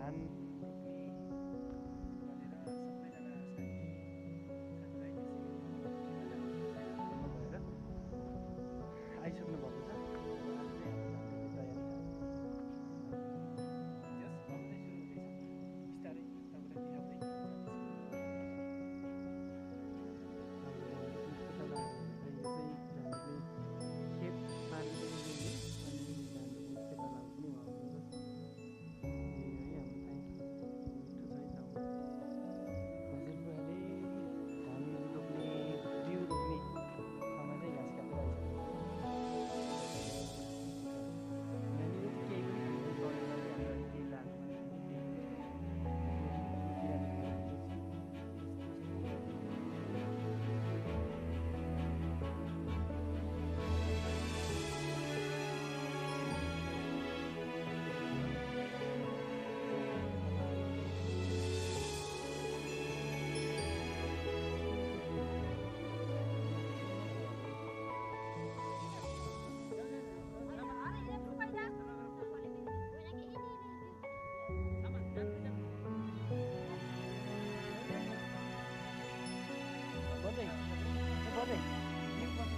धान रोप्ने गरेर सबैजना साथी साथीभाइ त्यसरी भएर आइसक्नु भएको छ। आज चाहिँ हाम्रो धान रोप्ने तयारी जस अब चाहिँ सुरु हुँदैछ।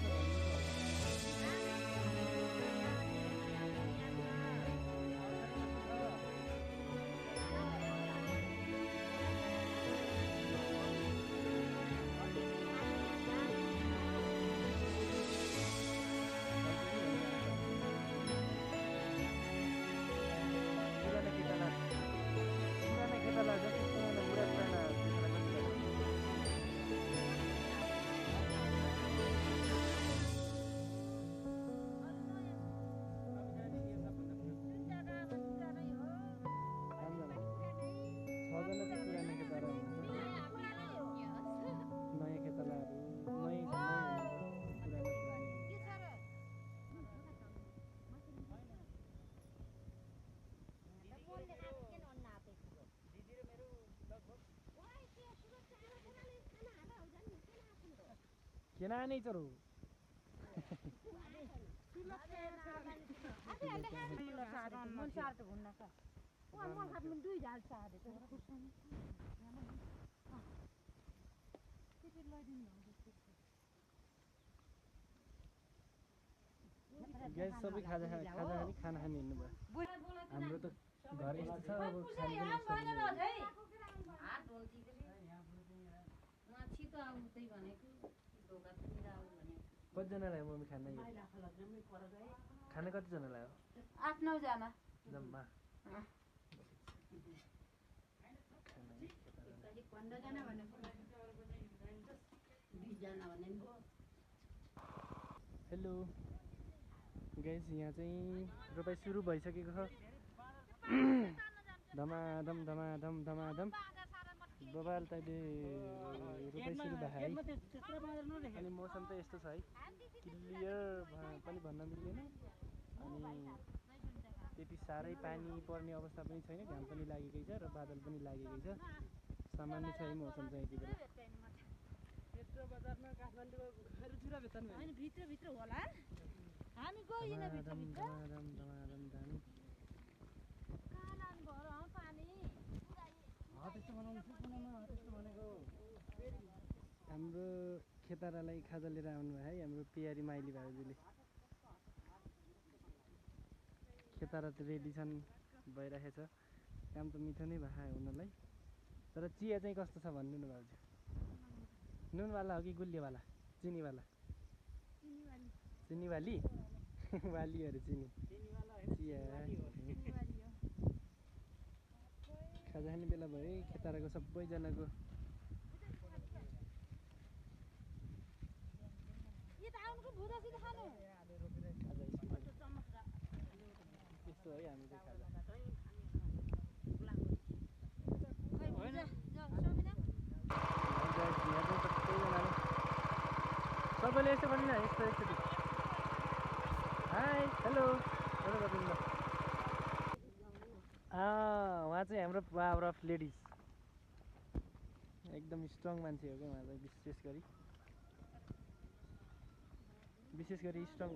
बिस्तारै तपाईँलाई देखाउँदै जाँदैछु। खेत पानी केना नहीं चरो गैस सबै खाजा खाना खाने हिँड्नु भयो। हाम्रो त घर यस्तो छ अब कतिजनालाई मम्मी खाना कतिजनालाई हो? 8-9 जना जम्मा। हेलो गाइस, यहाँ चाहिँ रोपाइ सुरु भइसकेको छ। धमाधम धमाधम धमाधम बबाल तैले रोपाइ सुरु भयो है। अनि मौसम त यस्तो छ है, क्लियर पनि भन्न मिल्दैन अनि त्यति साह्रै पानी पर्ने अवस्था पनि छैन। घाम पनि लागेकै छ र बादल पनि लागेकै छ। सामान्य छ है मौसम चाहिँ यति बेला। भित्र होला हामी गइन भित्र हाम्रो खेतारालाई खाजा लिएर आउनु भयो है हाम्रो पियारी माइली भाउजूले। खेतारा त रेडी छन्, भइरहेछ। काम त मिठो नै भयो हुनलाई। तर चिया चाहिँ कस्तो छ भन्नु न भाउजू? नुनवाला हो कि गुलियोवाला? चिनीवाला? चिनीवाली वालीहरू चिनी चिया खाजा खाने बेला भयो है खेताराको सबैजनाको। यस्तो है हामी चाहिँ खाजा सबैले यस्तो पनि न यस्तो यस्तो। हाई हेलो उहाँ चाहिँ हाम्रो पावर अफ लेडिज एकदम स्ट्रङ मान्छे हो क्या उहाँ चाहिँ। विशेष गरी स्ट्रङ